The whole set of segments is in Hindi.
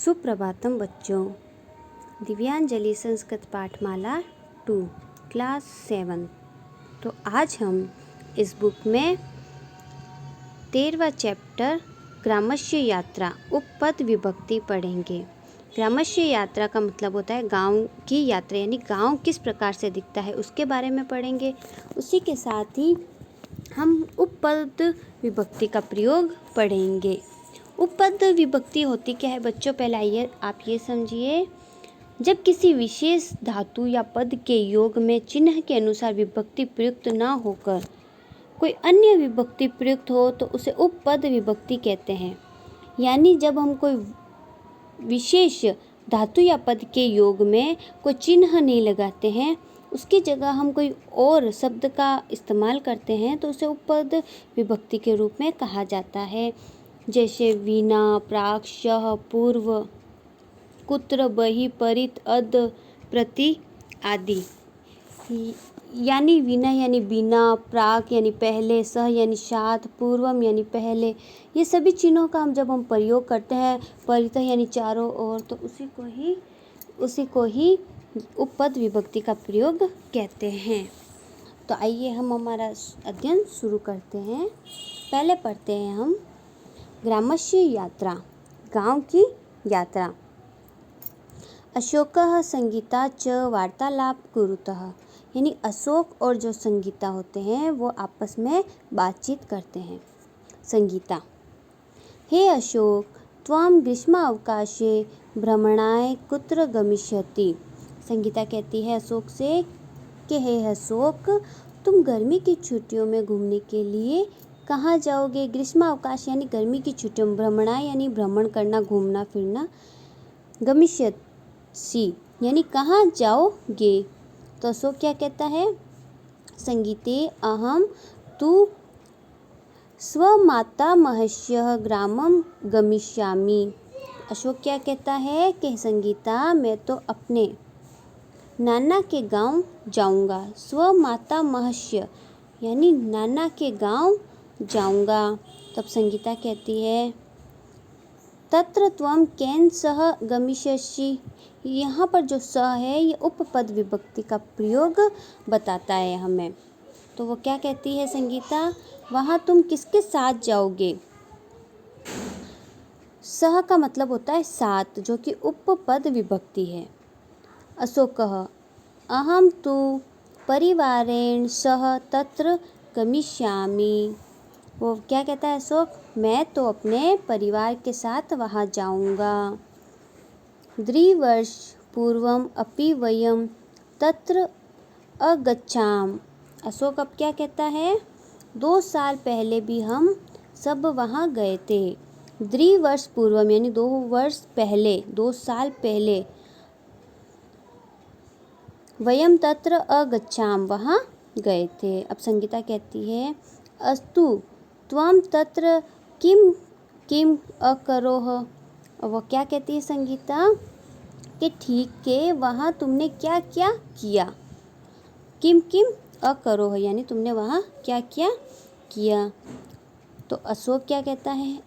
सुप्रभातम बच्चों। दिव्यांजलि संस्कृत पाठमाला 2 क्लास 7। तो आज हम इस बुक में 13वां चैप्टर ग्रामस्य यात्रा उपपद विभक्ति पढ़ेंगे। ग्रामस्य यात्रा का मतलब होता है गांव की यात्रा, यानी गांव किस प्रकार से दिखता है उसके बारे में पढ़ेंगे। उसी के साथ ही हम उपपद विभक्ति का प्रयोग पढ़ेंगे। उपपद विभक्ति होती क्या है बच्चों? पहले आइए आप ये समझिए। जब किसी विशेष धातु या पद के योग में चिन्ह के अनुसार विभक्ति प्रयुक्त न होकर कोई अन्य विभक्ति प्रयुक्त हो तो उसे उपपद विभक्ति कहते हैं। यानी जब हम कोई विशेष धातु या पद के योग में कोई चिन्ह नहीं लगाते हैं, उसकी जगह हम कोई और शब्द का इस्तेमाल करते हैं तो उसे उपपद विभक्ति के रूप में कहा जाता है। जैसे विना, प्राक, शः, पूर्व, कुत्र, बहि, परित, अद, प्रति आदि। यानी विना यानी बिना, प्राक यानी पहले, सह यानी साथ, पूर्वम यानी पहले, ये सभी चिन्हों का जब हम प्रयोग करते हैं, परित यानी चारों ओर, तो उसी को ही उपपद विभक्ति का प्रयोग कहते हैं। तो आइए हम हमारा अध्ययन शुरू करते हैं। पहले पढ़ते हैं हम ग्रामस्य यात्रा, गांव की यात्रा। अशोकः संगीता च वार्तालाप कुरुतः, यानी अशोक और जो संगीता होते हैं वो आपस में बातचीत करते हैं। संगीता: हे अशोक, त्वं ग्रीष्मावकाशे भ्रमणाय कुत्र गमिष्यति। संगीता कहती है अशोक से कि हे अशोक, तुम गर्मी की छुट्टियों में घूमने के लिए कहाँ जाओगे? ग्रीष्मावकाश यानी गर्मी की छुट्टियों में, भ्रमणाय यानी भ्रमण करना, घूमना फिरना, गमिष्यसि यानी कहाँ जाओगे। तो अशोक क्या कहता है? संगीते अहम तु स्वमातामहस्य ग्रामं गमिष्यामि। अशोक क्या कहता है कि संगीता, मैं तो अपने नाना के गांव जाऊंगा। स्वमातामहस्य यानी नाना के गांव जाऊंगा। तब संगीता कहती है तत्र त्वं केन सह गमिष्यसि। यहाँ पर जो सह है ये उपपद विभक्ति का प्रयोग बताता है हमें। तो वो क्या कहती है संगीता? वहाँ तुम किसके साथ जाओगे? सह का मतलब होता है साथ, जो कि उपपद विभक्ति है। अशोकः अहम तु परिवारेण सह तत्र गमिष्यामि। वो क्या कहता है अशोक? मैं तो अपने परिवार के साथ वहाँ जाऊँगा। द्विवर्ष पूर्वम अपि वयम तत्र अगच्छाम। अशोक अब क्या कहता है? 2 साल पहले भी हम सब वहाँ गए थे। द्विवर्ष पूर्वम यानी 2 वर्ष पहले, 2 साल पहले। वयम तत्र अगच्छाम वहाँ गए थे। अब संगीता कहती है अस्तु त्वं तत्र किम किम अकरोह। वो क्या कहती है संगीता कि ठीक है, वहाँ तुमने क्या क्या किया। किम किम अकरोह यानी तुमने वहाँ क्या क्या किया। तो अशोक क्या कहता है?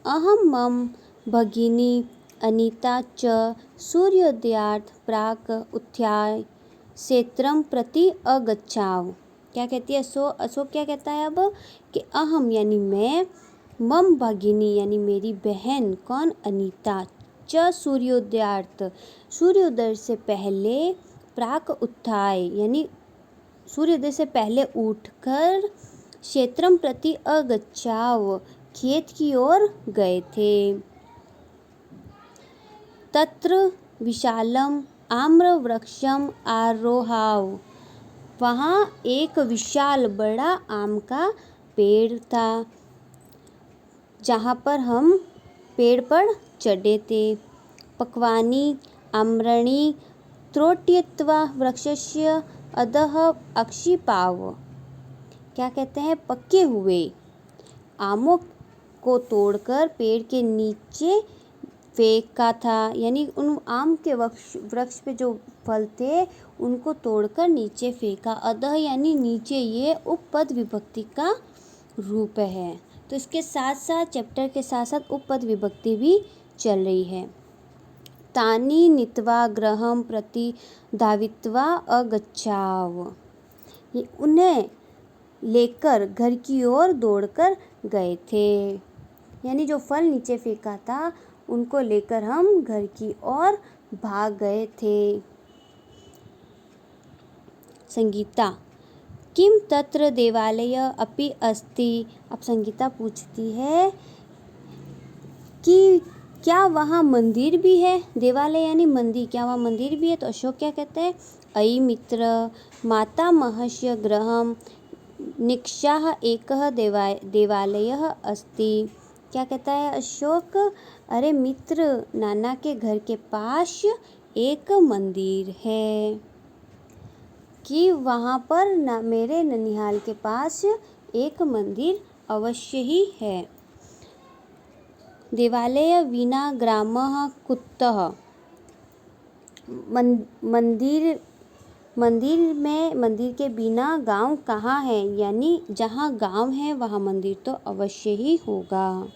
अहम मम भगिनी अनीता च सूर्योदयात् प्राक् उत्थाय क्षेत्रं प्रति अगच्छाव। क्या कहती है अशोक क्या कहता है अब कि अहम यानी मैं, मम भगिनी यानी मेरी बहन, कौन? अनीता, च सूर्योदयात् सूर्योदय से पहले, प्राक उत्थाय यानी सूर्योदय से पहले उठकर, क्षेत्रम प्रति अगच्छाव खेत की ओर गए थे। तत्र विशालम आम्र वृक्षम आरोहाव। वहाँ एक विशाल बड़ा आम का पेड़ था जहाँ पर हम पेड़ पर चढ़े थे। पक्वानि आम्रणी त्रोट्यत्वा वृक्षस्य अधः अक्षिपाव। क्या कहते हैं? पके हुए आमों को तोड़कर पेड़ के नीचे फेंका था, यानी उन आम के वृक्ष पे जो फल थे उनको तोड़कर नीचे फेंका। अधः यानी नीचे, ये उपपद विभक्ति का रूप है। तो इसके साथ साथ चैप्टर के साथ साथ उपपद विभक्ति भी चल रही है। तानि नीत्वा गृहं प्रति धावित्वा अगच्छाव। ये उन्हें लेकर घर की ओर दौड़कर गए थे। यानी जो फल नीचे फेंका था उनको लेकर हम घर की ओर भाग गए थे। संगीता, किम तत्र देवालय अपि अस्ति। अब संगीता पूछती है कि क्या वहाँ मंदिर भी है। देवालय यानी मंदिर, क्या वहाँ मंदिर भी है। तो अशोक क्या कहते हैं, अयि मित्र मातामहस्य गृहं निक्षाः एकः देवालयः अस्ति। क्या कहता है अशोक, अरे मित्र, नाना के घर के पास एक मंदिर है, कि वहाँ पर मेरे ननिहाल के पास एक मंदिर अवश्य ही है। देवालय विना ग्रामः कुतः। मंदिर के बिना गांव कहाँ है, यानी जहाँ गांव है वहाँ मंदिर तो अवश्य ही होगा।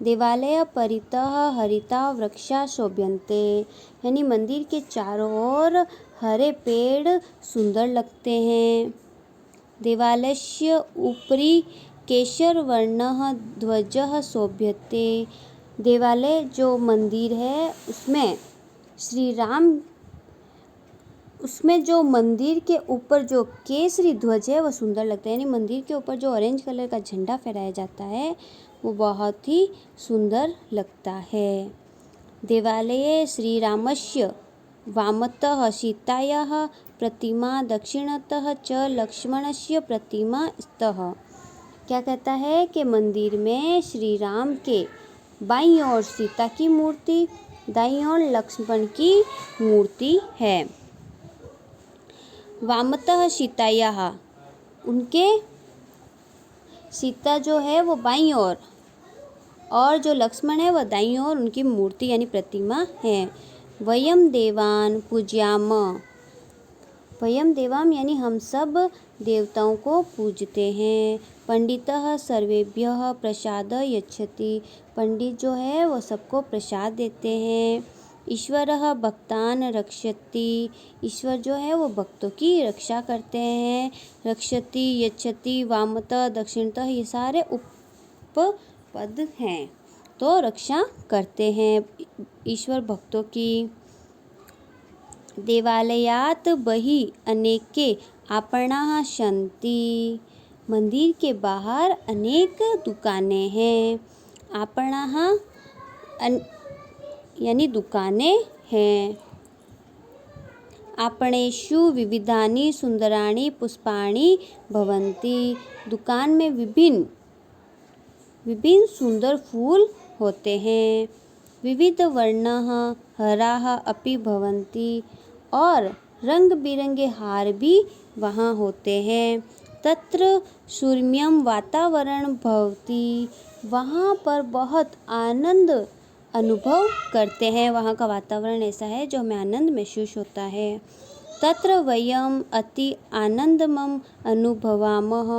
देवालय परितः हरिता वृक्षा शोभ्यन्ते। यानी मंदिर के चारों ओर हरे पेड़ सुंदर लगते हैं। देवालयस्य उपरि केशरवर्णः ध्वजः शोभ्यते। देवालय जो मंदिर है उसमें जो मंदिर के ऊपर जो केसरी ध्वज है वो सुंदर लगता है। यानी मंदिर के ऊपर जो ऑरेंज कलर का झंडा फहराया जाता है वो बहुत ही सुंदर लगता है। देवालये श्रीरामस्य वामतः सीतायाः प्रतिमा दक्षिणतः च लक्ष्मणस्य प्रतिमा स्तः। क्या कहता है कि मंदिर में श्री राम के बाईं ओर सीता की मूर्ति, दाईं ओर लक्ष्मण की मूर्ति है। वामतः सीतायाः, उनके सीता जो है वो बाईं ओर और जो लक्ष्मण है वह दाईं ओर उनकी मूर्ति यानी प्रतिमा है। वयम देवान पूज्याम। वयम देवाम यानी हम सब देवताओं को पूजते हैं। पंडितः सर्वेभ्यः प्रसाद यच्छति। पंडित जो है वो सबको प्रसाद देते हैं। ईश्वरः भक्तान रक्षति। ईश्वर जो है वो भक्तों की रक्षा करते हैं। रक्षति, यच्छति, वामतः, दक्षिणतः ये सारे उपपद हैं, तो रक्षा करते हैं ईश्वर भक्तों की। देवालयात् बहिः अनेके आपणाः सन्ति। मंदिर के बाहर अनेक दुकानें हैं। आपणाः यानी दुकानें हैं। आपणेषु विविधानि सुंदराणि पुष्पाणि भवन्ति। दुकान में विभिन्न सुंदर फूल होते हैं। विविध वर्णाः हराः अपि भवन्ति। और रंग बिरंगे हार भी वहाँ होते हैं। तत्र सुरम्यं वातावरण भवति। वहाँ पर बहुत आनंद अनुभव करते हैं। वहाँ का वातावरण ऐसा है जो हमें आनंद महसूस होता है। तत्र वयम अति आनंदमं अनुभवामः।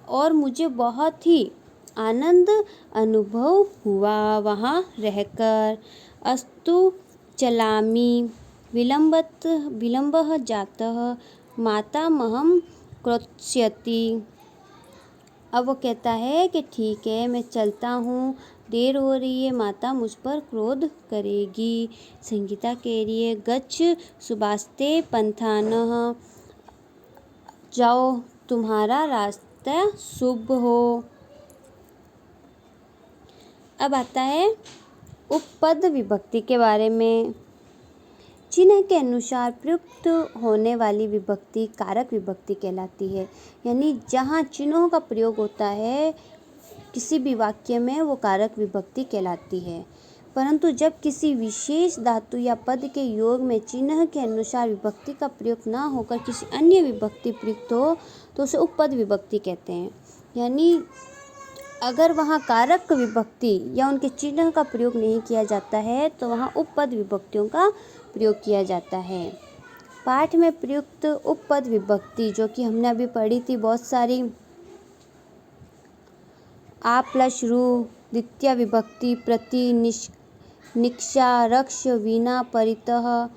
और मुझे बहुत ही आनंद अनुभव हुआ वहाँ रहकर। अस्तु चलामि विलम्बः जातः मातामहं क्रोधयति। अब वो कहता है कि ठीक है मैं चलता हूँ, देर हो रही है, माता मुझ पर क्रोध करेगी। संगीता कह रही है गच्छ सुबास्ते पंथानः। जाओ तुम्हारा रास्ता शुभ हो। अब आता है उपपद विभक्ति के बारे में। चिन्ह के अनुसार प्रयुक्त होने वाली विभक्ति कारक विभक्ति कहलाती है। यानी जहाँ चिन्हों का प्रयोग होता है किसी भी वाक्य में वो कारक विभक्ति कहलाती है। परंतु जब किसी विशेष धातु या पद के योग में चिन्ह के अनुसार विभक्ति का प्रयोग ना होकर किसी अन्य विभक्ति प्रयुक्त हो तो उसे उपपद विभक्ति कहते हैं। यानी अगर वहाँ कारक विभक्ति या उनके चिन्ह का प्रयोग नहीं किया जाता है तो वहाँ उपपद विभक्तियों का प्रयोग किया जाता है। पाठ में प्रयुक्त उपपद विभक्ति जो कि हमने अभी पढ़ी थी बहुत सारी, आ प्लस रू, द्वितीय विभक्ति, प्रति, निक्षा, रक्ष, वीणा, परितः।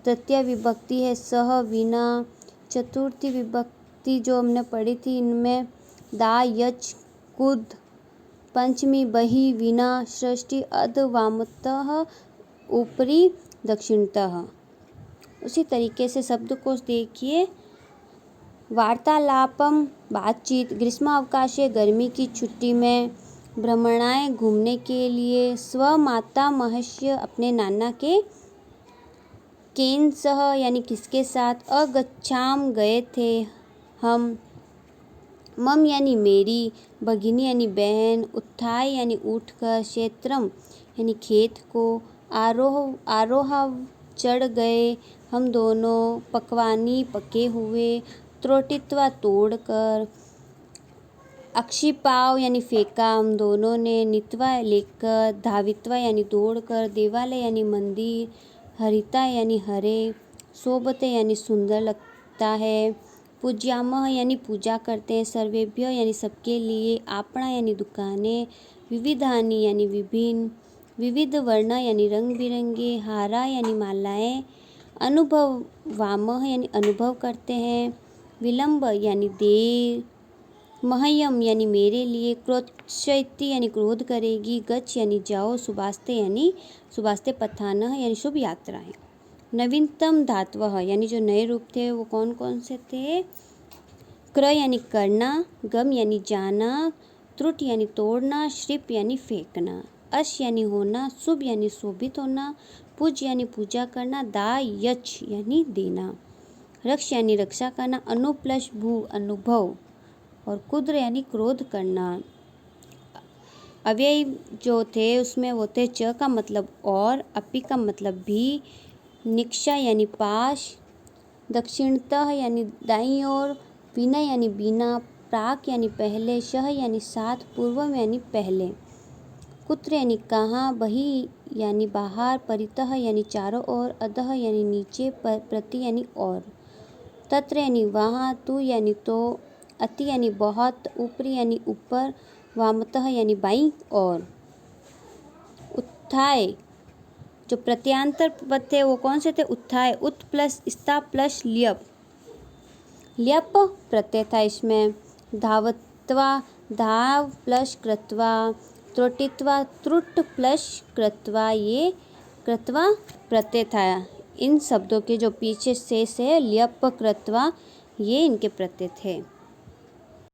तृतीय विभक्ति है सह, वीणा। चतुर्थी विभक्ति जो हमने पढ़ी थी इनमें दा, यच, कुद। पंचमी बही, वीणा। षष्ठी अध, वामतः, ऊपरी, दक्षिणतः। उसी तरीके से शब्दकोश देखिए। वार्तालापम, बातचीत। ग्रीष्मावकाशे, गर्मी की छुट्टी में। भ्रमणाय, घूमने के लिए। स्व मातामहस्य, अपने नाना के। केन सह, यानी किसके साथ। अगच्छाम, गए थे हम। मम यानी मेरी। भगिनी यानी बहन। उत्थाय यानी उठकर। क्षेत्रम यानी खेत को। आरोह चढ़ गए हम दोनों। पकवानी, पके हुए। त्रोटित्वा, तोड़कर। अक्षिपाव यानी फेंका हम दोनों ने। नीत्वा लेकर। धावित्वा यानी दौड़कर। देवालय यानी मंदिर। हरिता यानी हरे। शोभते यानी सुंदर लगता है। पूज्यामः यानी पूजा करते हैं। सर्वेभ्य यानी सबके लिए। आपणा यानी दुकानें। विविधानि यानी विभिन्न। विविध वर्ण यानी रंग बिरंगे। हारा यानी मालाएं। अनुभवामः यानी अनुभव करते हैं। विलंब यानी देर। मह्यम यानी मेरे लिए। क्रोधयति यानी क्रोध करेगी। गच्छ यानी जाओ। शुभास्ते पथानः यानी शुभ यात्राएं। नवीनतम धातवः यानी जो नए रूप थे वो कौन कौन से थे। क्र यानी करना। गम यानी जाना। त्रुट यानी तोड़ना। श्रिप यानी फेंकना। अश यानी होना। शुभ यानी शोभित होना। पूज यानी पूजा करना। दा, यच यानी देना। रक्ष यानी रक्षा करना। अनु प्लस भू, अनुभव। और कुद्र यानी क्रोध करना। अव्यय जो थे उसमें वो थे च का मतलब और, अपि का मतलब भी, निक्षा यानी पास, दक्षिणतः यानी दाईं ओर, वीणा यानी बीना, प्राक यानी पहले, शह यानी साथ, पूर्वम यानी पहले। कुत्र यानी कहाँ, बही यानी बाहर, परितः यानी चारों ओर, अधः यानी नीचे, प्रति यानी और। तत्र यानी वहाँ, तु यानी तो, अति यानी बहुत, ऊपरी यानी ऊपर, वामतः यानी बाईं और। उत्थाय जो प्रत्यांतर पद थे वो कौन से थे। उत्थाय, उत प्लस स्ता प्लस ल्यप। ल्यप प्रत्यय था इसमें। धावत्वा, धाव प्लस कृत्वा। त्रुटित्वा, त्रुट प्लस कृत्वा, ये कृत्वा प्रत्यय था। इन शब्दों के जो पीछे शेष है ल्यप, कृत्वा, ये इनके प्रत्यय थे।